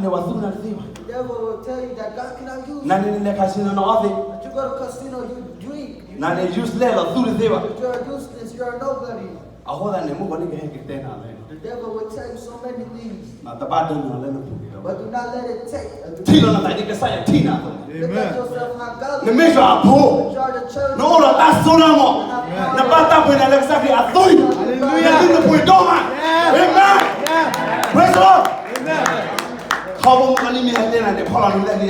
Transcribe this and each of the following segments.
devil will tell you that God cannot use you. Nani le casino no ati. But you go to casino, you drink. Nani useless la tu le deba. But you're useless, you're a nobody. Ahoda ne mo bani ke kitena le. The devil will tell you so many things. Na tabado no le no. But do not let it take. Tino na tadi ke saya tina. Look at yourself how God Ne me jo apo. you are the church. No ora ta sona mo. Na bata po na le saki atoi. Hallelujah. Ne po doma. Amen. Praise the Lord. Amen. How many me hatena ne phola no le ni.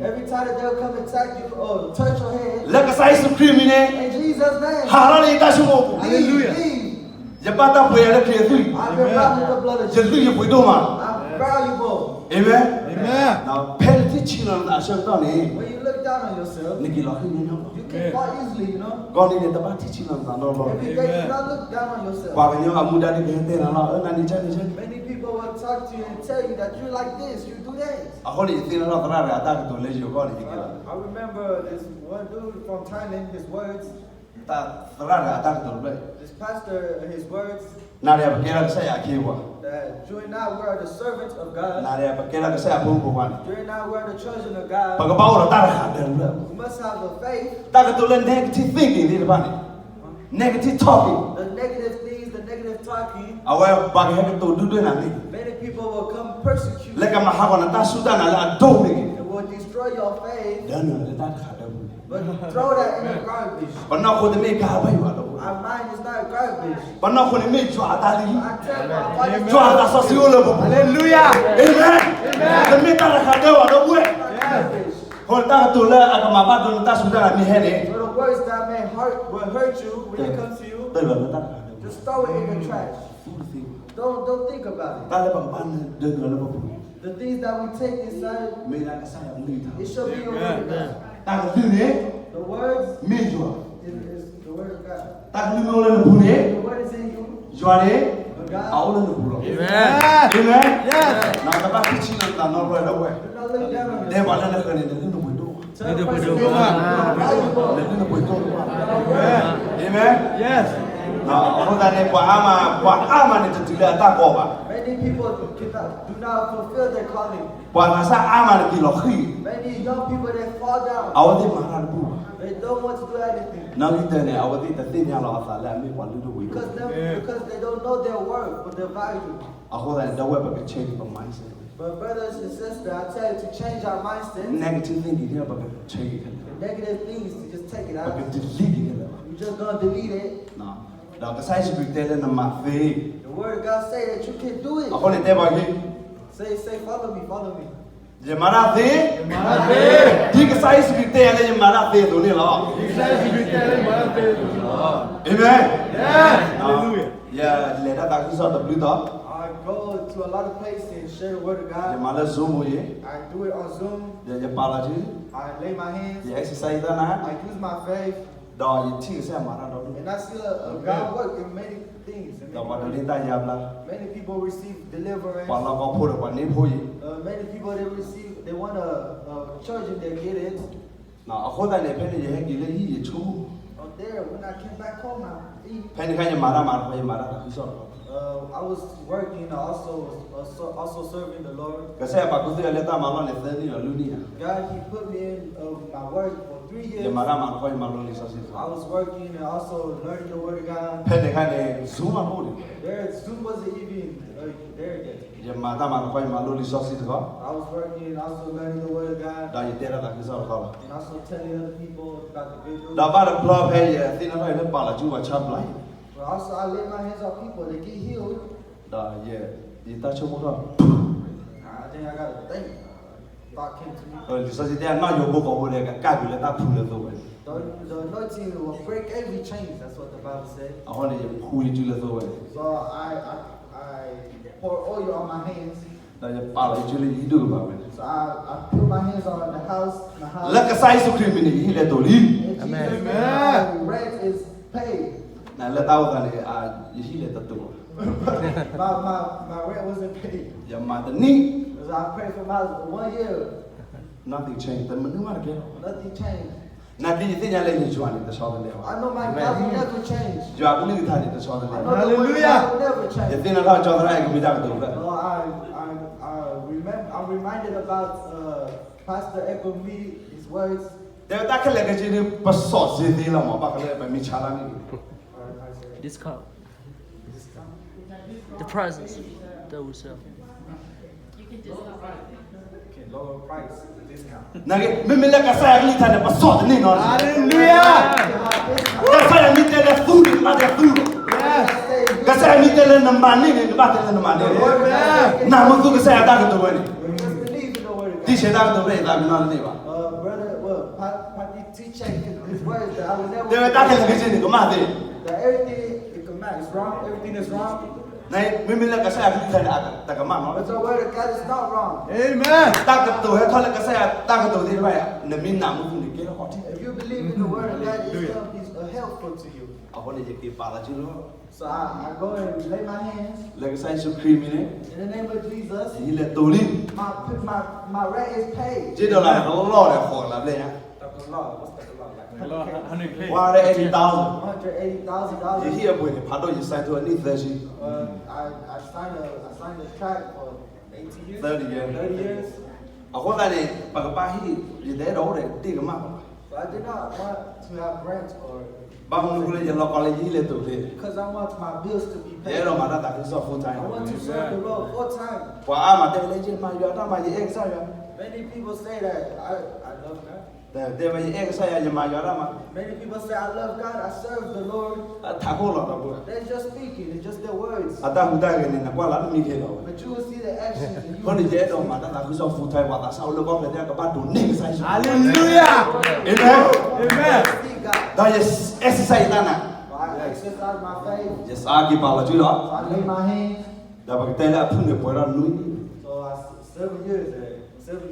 Every time the devil come attack you, touch your head. Le ka sai su crimine. In Jesus' name. Harale ta su mo. Hallelujah. Jabata po ya le kriatu. I've been wrapped in the blood of Jesus. Jesu ye po doma. I'm valuable. Amen. Amen. Now penalty chino na shota ni. When you look down on yourself, Niki lo ni no. you can fall easily, you know. God ni ta ba ti chino na no lo. Every day, do not look down on yourself. Wa ganyo amuda ni ke na la na ni cha ni cha. Many people will talk to you and tell you that you're like this, you do that. Aholi tina la tra ra ta to le jo God ni ke. I remember this one dude from Thailand, his words. Ta tra ra ta to le. This pastor, his words. Na re ba ke ra sa ya ke wa. That you and I were the servants of God. Na re ba ke ra sa ya bu ko wa. You and I were the children of God. Ba ka ba ora ta ra ha de le. You must have the faith. Ta ka to le negative thinking ni ba ni. Negative talking. The negative things, the negative talking. Awa ba ke ha to du na ni. Many people will come persecute. Le ka ma ha ko na ta su ta na la do ni. It will destroy your faith. Dan na le ta ha de. But throw that in the garbage. Ba na ko de me ka ba wa do. Our mind is not garbage. Ba na ko ni me jwa ta li. I tell my body. Jwa ta so si o le bo. Hallelujah. Amen. Amen. De me ta ra ha de wa do bu. Garbage. Ko ta to le aka ma ba do ta su ta na mi he ni. So the words that may hurt will hurt you when it comes to you. Just throw it in the trash. Don't think about it. The things that we take inside, it should be your word of God. The words is the word of God. The word is in you. Of God. Amen. Amen. Yes. Now the back teaching on the no right away. Do not look down on They yourself. want to learn in the little window. Tell the person you are valuable. Amen. Yes. Now, Many people do not fulfill their calling. Many young people, they fall down. They don't want to do anything. Because they don't know their worth or their value. But brothers and sisters, I tell you to change our mindset. Negative thinking here, but change it. The negative things, to just take it out. But delete it. You're just going to delete it. No. The word of God say that you can do it. Say, follow me, follow me. Amen. Hallelujah. Yeah, later that is on the blue dot. I go to a lot of places and share the word of God. I do it on Zoom. I lay my hands. I use my faith. And I see God work in many things. Many people receive deliverance. Many people they want a church and they get it. There, when I came back home, I was working, also serving the Lord. God, He put me in my work for 3 years. I was working and also learning the Word of God. Zoom wasn't even there yet. I was working and also learning the Word of God. And also telling other people about the video. But also I lay my hands on people, they get healed. I think I got to think. Thought came to me. The anointing will break every chain. That's what the Bible said. So I pour oil on my hands. So I put my hands on the house. Amen. Rent is paid. My rent wasn't paid. So I prayed for my 1 year. Nothing changed. Nothing changed. I know my God will never change. Hallelujah. I know the word of God will never change. I I'm reminded about Pastor Echo me, his words. Discount. The prices that we sell. Okay, lower price, discount. Brother, well, Pati teaching his words that I will never. That everything is wrong. Everything is wrong. But the word of God is not wrong. Amen. If you believe in the word of God, it's helpful to you. So I go and lay my hands in the name of Jesus. My rent is paid. What's the law? $100K. $180,000. I signed a track for 18 years. 30 years. 30 years. So I did not want to have rent or because I want my bills to be paid. I want to serve the Lord full time. Many people say that I love God. Many people say I love God, I serve the Lord. They're just speaking, it's just their words. But you will see the actions and you will see Hallelujah. Amen. Amen. God. Exercise my faith. So I lay my hands. So 7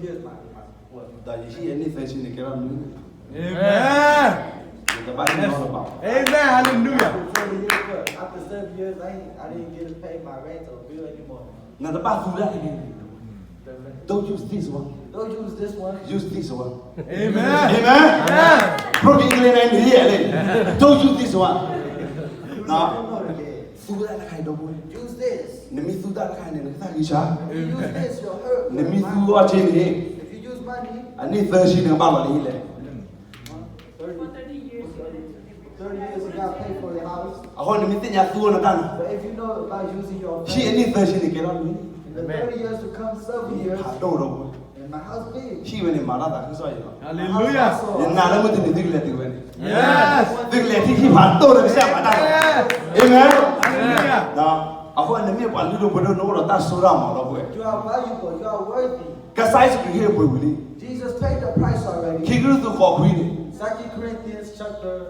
years, my what? Amen. Amen. Amen. Hallelujah. After 7 years, I didn't get to pay my rent or bill anymore. Don't use this one. Don't use this one. Use this one. Amen. Amen. Don't use this one. Use this. Use If you use this, you'll hurt. If you use money, I need 30 years. 30 years you gotta pay for your house. But if you know about using your faith, in the 30 years to come, 7 years, and my house big. Hallelujah. Yes. Amen. Hallelujah. Now, you are valuable, you are worthy. Jesus paid the price already. 2 Corinthians chapter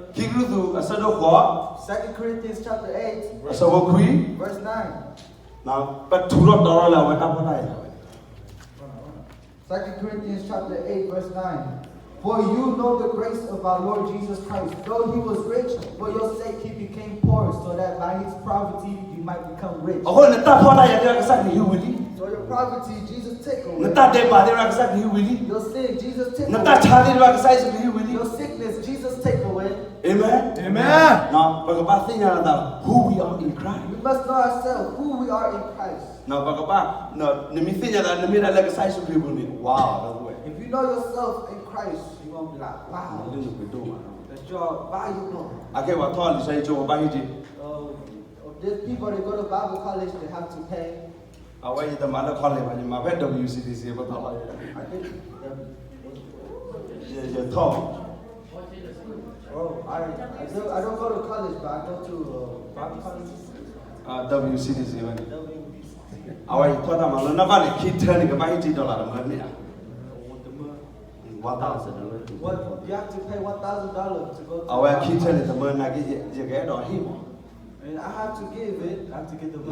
8, verse 9. Now, but to not 2 Corinthians chapter 8, verse 9. For you know the grace of our Lord Jesus Christ. Though he was rich, for your sake he became poor, so that by his poverty you might become rich. So your poverty, Jesus take away. Your sin, Jesus take away. Your sickness, Jesus take away. Amen. Amen. Now, who we are in Christ. We must know ourselves, who we are in Christ. Now, wow. If you know yourself in Christ, you're going to be like, wow, that you're valuable. There's people that go to Bible college, they have to pay. I think I don't go to college, but I go to Bible college. WCDC. What you have to pay $1,000 to go to. And I have to give it. I have to give the money.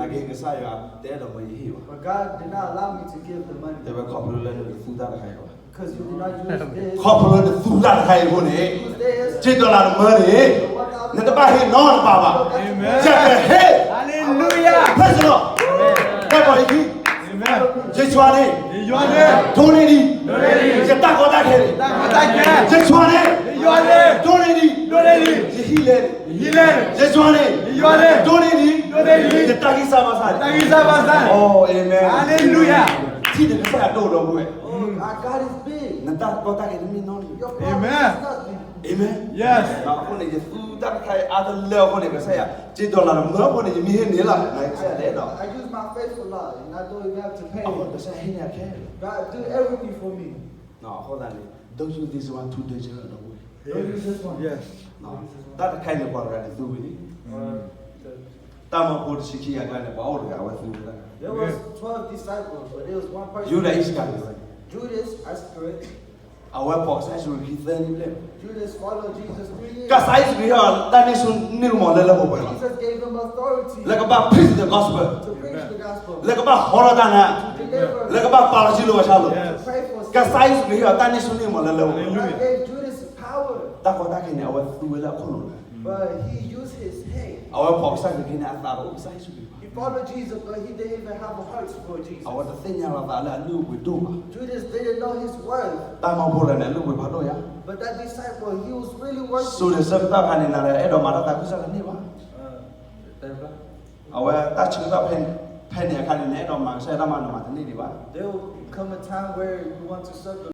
But God did not allow me to give the money. Because you did not use this. Use Amen. Hallelujah. Praise the Lord. Amen. Oh, amen. Hallelujah. Chi de sa do do we. Oh, our God is big. Na ta ko ta ke mi no ni. Your problem Amen. is nothing. Amen. Yes. Na ko ne Yesu ta kai other level ko ne sa ya. Chi do la mo ko ne mi he ni la. Na sa le do. I use my faith a lot, and I don't even have to pay. Ako ta sa he ne ke. God do everything for me. No, hold on. Don't use this one too dangerous no way. Don't use this one. Yes. No. Ta kai ne ko ra ni do we. Ta ma ko shi ki ya ga ne ba o ga wa su da. There was 12 disciples, but there was one person. You da is ka. Judas, that's correct. Our box as we ki then le. Judas followed Jesus 3 years. Ka sai bi ha ta ni sun ni mo le le bo ba. Jesus gave him authority Like about preach the gospel. to preach the gospel, Like about hora da na. to deliver, Like about pa ji lo ba sha lo. to Yes. pray for Ka sick. sai bi ha ta ni sun ni mo le le bo. Hallelujah. God gave Judas power, Ta ko ta ke ne our tu la ko lo. but he used his head. Our box sa ke ne a ta ro sai su bi. He followed Jesus, but he didn't even have a heart for Jesus. Our the thing ya la la lu we do ba. Judas didn't know his worth, Ta ma bo ra ne lu we ba do ya. but that disciple, he was really worth So the same ta ka ni na e do ma ta ku sa ni ba. Our ta chu ta pen ya ka ni ne do ma sa da ma no ma ni di ba. There will come a time where you want to serve the